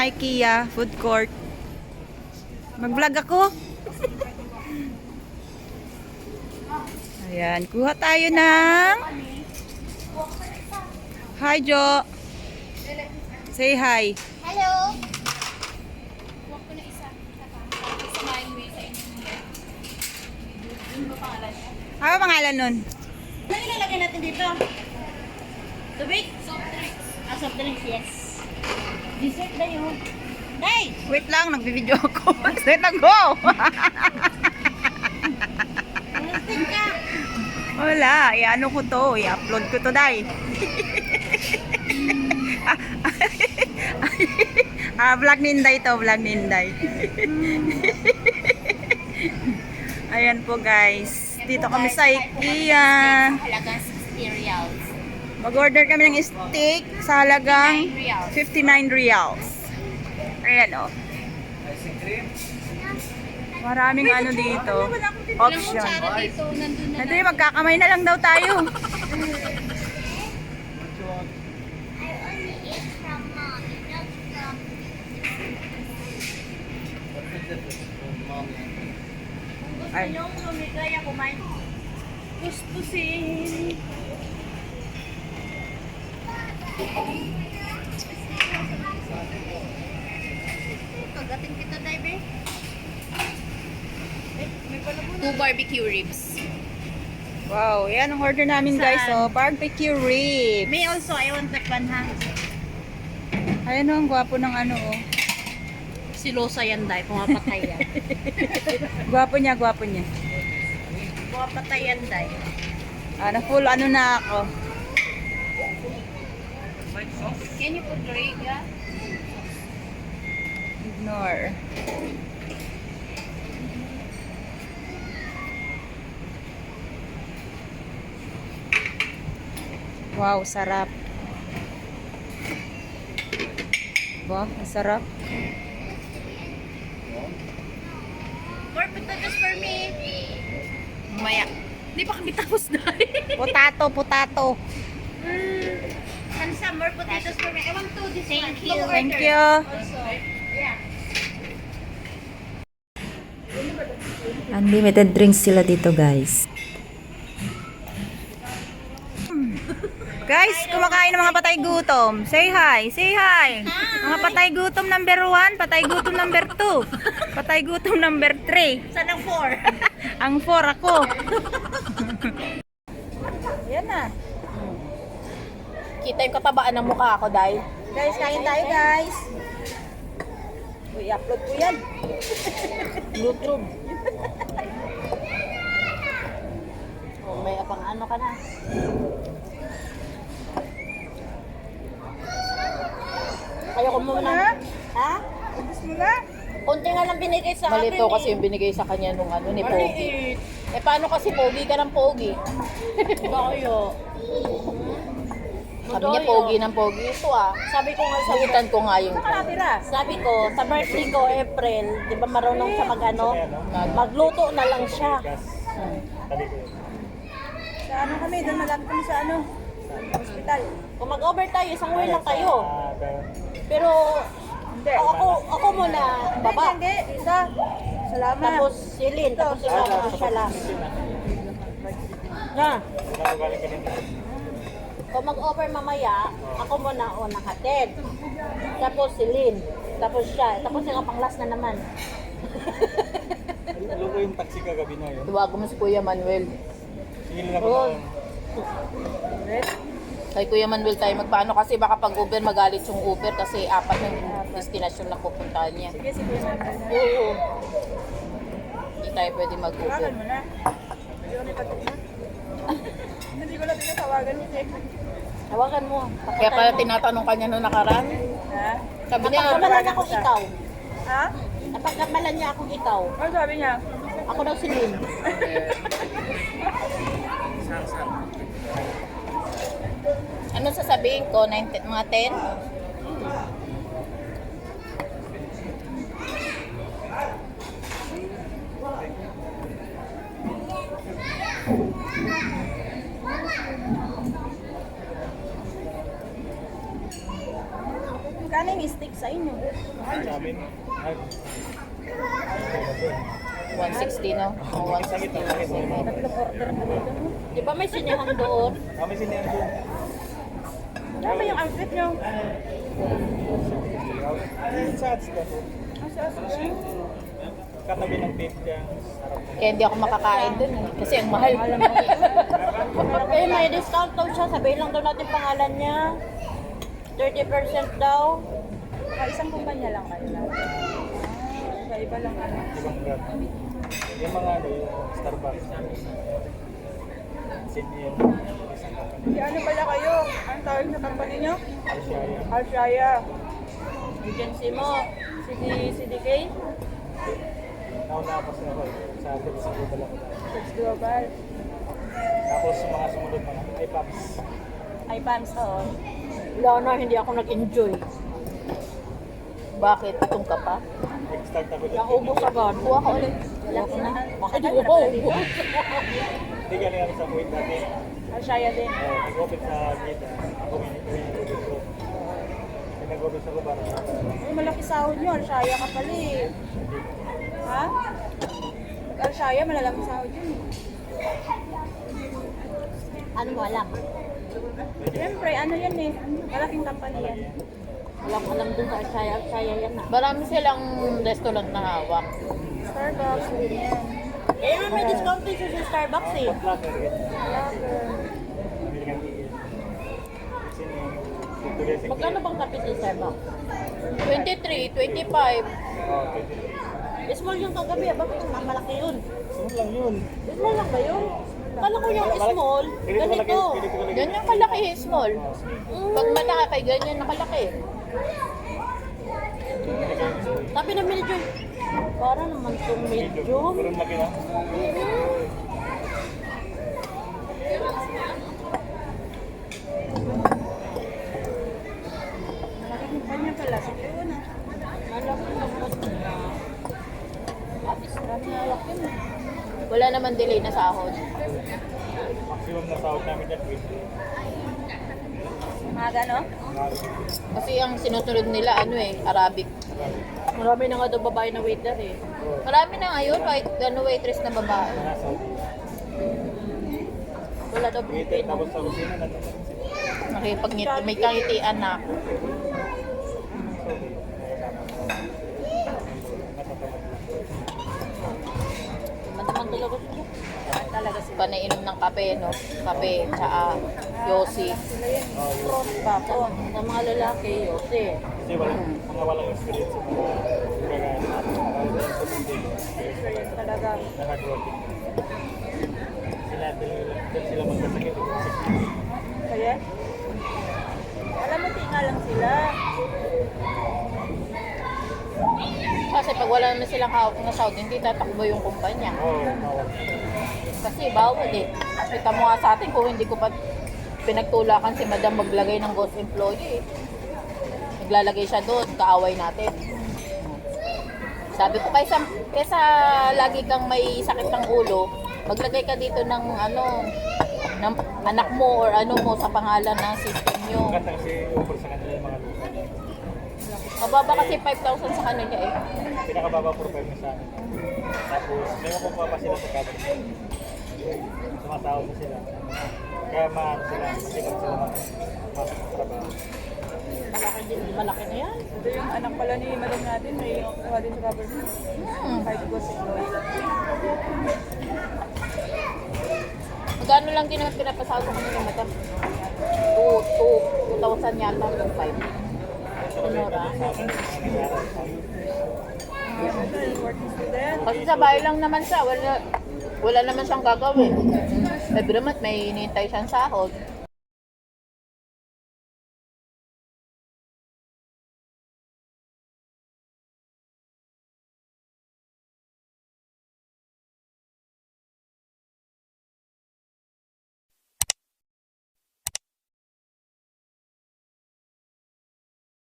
IKEA food court. Mag-vlog ako. Ayan, kuha tayo ng... Hi, Jo. Say hi. Hello! Huwag ko na isa. Samahin mo yung sa inyo. Ano ba pangalan niya? Ano pangalan nun? Ano ilalagay natin dito? Tubig? Soft drinks. Ah, soft drinks, yes. Dessert na yun. Day! Wait lang, nagbibideo ako. Say na go! Nastin ka! Wala, i-ano ko to, i-upload ko to, Day. Vlog ninday to, vlog ninday. Ayan po guys, dito kami sa IKEA. Halagang 60 reals. Mag-order kami ng steak sa halagang 59 reals. Ayan o. Maraming ano dito, option. Dito, nandun na. Ito yung magkakamay na lang daw tayo. Ay. Yung lumigay ako, may gustusin. Pagating kita, Daibe. Two barbecue ribs. Wow, yan ang order namin guys. So, barbecue ribs. Me also, I want that one, ha? Ayan o, ang gwapo ng ano o. Silosa yan, Dai. Pumapatay yan. Gwapo niya, gwapo niya. Pumapatay yan, Dai. Na full ano na ako. Can you put drink, yeah? Ignore. Wow, sarap. Wow, ang sarap. More potatoes for me. Maya. Hindi pa kami tapos, Dai. Potato, potato. And some more potatoes for me. I want to this one. Thank you. Also, yeah. Unlimited drinks sila dito, guys. Guys, kumakain ng mga patay gutom. Say hi, say hi. Mga patay gutom number 1, patay gutom number 2, patay gutom number 3. Saan ang 4? Ang 4 ako. Yan na. Kita yung katabaan ng mukha ako, Dai. Guys, kain tayo guys. Uy, upload ko yan. YouTube. Oh, may apang ano ka na. Ayoko muna. Ha? Ubus mo na. Konti nga lang binigay sa akin. Malito kasi yung binigay sa kanya nung ano ni Pogi. Maliit. Eh paano kasi Pogi ka ng Pogi? Bayo. Sabi niya Pogi ng Pogi. Ito Sabi ko nga sa Butan ko nga yung Sabi ko, sa birthday ko, April, di ba marunong siya mag-ano? Magluto na lang siya. Sa ano kami, doon malapit kami sa ano, hospital. Kung mag-over tayo, isang way lang kayo. Pero, ako muna, baba. Hindi, isa. Salamat. Tapos si Lynn, tapos ikaw, tapos siya lang. Na. Kung mag-over mamaya, ako muna unang hatid. Tapos si Lynn, tapos siya, tapos yung pang-last na naman. Ano ko yung taxi kagabi na yun? Tuwago mo si Kuya Manuel. Sige na ako Oh. na. Kay Kuya Manuel tayo magpaano kasi baka pag Uber magalit yung Uber kasi 4 ng destinasyon na pupuntahan niya. Sige, sige. Oo. Hindi tayo pwede mag-Uber. Tawagan mo na. Hindi ko na Hindi ko na tinatawagan mo. Tawagan mo. Kaya pala tinatanong kanya nung nakaraan. Ha? Sabi niya, Napagkamalan akong ikaw. Ha? Napagkamalan niya akong ikaw. Ano sabi niya? Ako daw si Lynn. ano sasabihin ko? Mga 10? Magkano yung steak sa inyo? Sa amin, 160, no? O, 160. Tatlong order na dito. Di ba may sinihan doon? kami sinihan doon. Ano ba yung outfit nyo? Sa ads ka po. Katabi ng beef dyan. Sarap. Kaya hindi ako makakain dun eh. Kasi ang mahal. Eh, may discount daw siya. Sabihin lang daw natin pangalan niya. 30% daw. Isang kumpanya lang kayo natin. Iba-iba lang ano. Ibang brand. Yung mga ano, yung Starbucks. Sinihan. Isang company. Ano pala kayo? Ang tawag sa company nyo? Alshaya. Alshaya. Agency mo? CDK? Nauna pa sila ko sa Pets Global ako dahil. Search Global. Tapos sa mga sumunod mga iPaps. Ay, Pams, oo. Wala na, hindi ako nag-enjoy. Bakit? Itong ka pa? Nag-start ako dyan. Naubos agad. Kuha ka ulit. Wala ko na. Bakit di ko maubos? Hindi galing ako sa Kuwait dati. Alshaya din. Nag-open sa Gita. Ako minag-open ko. Nag-open ako para sa Ay, malaki sahod nyo. Alshaya ka pala eh. Ha? Alshaya, malalamang sahod yun. Ano mo alam? Siyempre, ano yan eh. Malaking company yan. Walang alam dun sa Alshaya. Alshaya yan na. Marami silang restaurant na hawak. Starbucks din yan. Eh, may discount din siya sa Starbucks eh. Locker. American Eagle. Sinihan. Magkano bang kape sa Starbucks? 23, 25. Oh, 23. Small yung kagabi, bakit mas malaki yun? Sunod lang yun. Small lang ba yun? Kala ko yung small, Ganito kalaki. ganito. Ganito kalaki. Ganyan kalaki, small. Pag malaki, ganyan nakalaki. Tapi na medium. Para naman itong medium. Pero laki na. Malaking kumpanya pala. Sige yun ah. Malaki naman na. Apis, marami hawak yun eh. Wala naman delay na sahod. Maximum na sahod namin dyan. Mga gano? Kasi ang sinusunod nila, ano eh, Arabic. Marami na nga daw babae na waiter eh. Marami na ngayon, waitress na babae. Wala daw Waiter Pilipino. tapos sa kusina na naman sila. May kangitian na. Mataman talaga siya. Talaga sila. Panainom ng kape, no? Kape, tsaka yosi. Sila yun. Cross pa po. Ng mga lalaki, yosi. Kasi mga walang experience sa mga gagawin natin. Experience talaga. Nakagroting. Dahil sila magkasakit. Kaya? Alam mo, tinga lang sila. Kasi pag wala naman silang hawak na sahod, hindi tatakbo yung kumpanya. Oo, bawal. Kasi bawal eh. Kita mo nga sa atin kung hindi ko pa pinagtulakan si Madam maglagay ng ghost employee eh. Naglalagay siya doon, kaaway natin. Sabi ko, kaysa lagi kang may sakit ng ulo, maglagay ka dito ng ano, ng anak mo or ano mo sa pangalan ng system nyo. Maganda kasi offer sa kanila yung mga lupa. Mababa kasi 5,000 sa kanila eh. Pinakababa for 5 na sa amin. Tapos may makukuha pa sila sa government. Sumasahod na sila. Kaya maano sila, masipag sila trabaho. Malaki na yan. Ito yung anak pala ni Madam natin, may kuha din sa government. Kahit ghost employee. Magkano lang din naman pinapasahod sa kanila, Madam? 2,000 yata, 2,500. Sonora. Working student. Kasi sa bahay lang naman siya, wala naman siyang gagawin. Every month may hinihintay siyang sahod.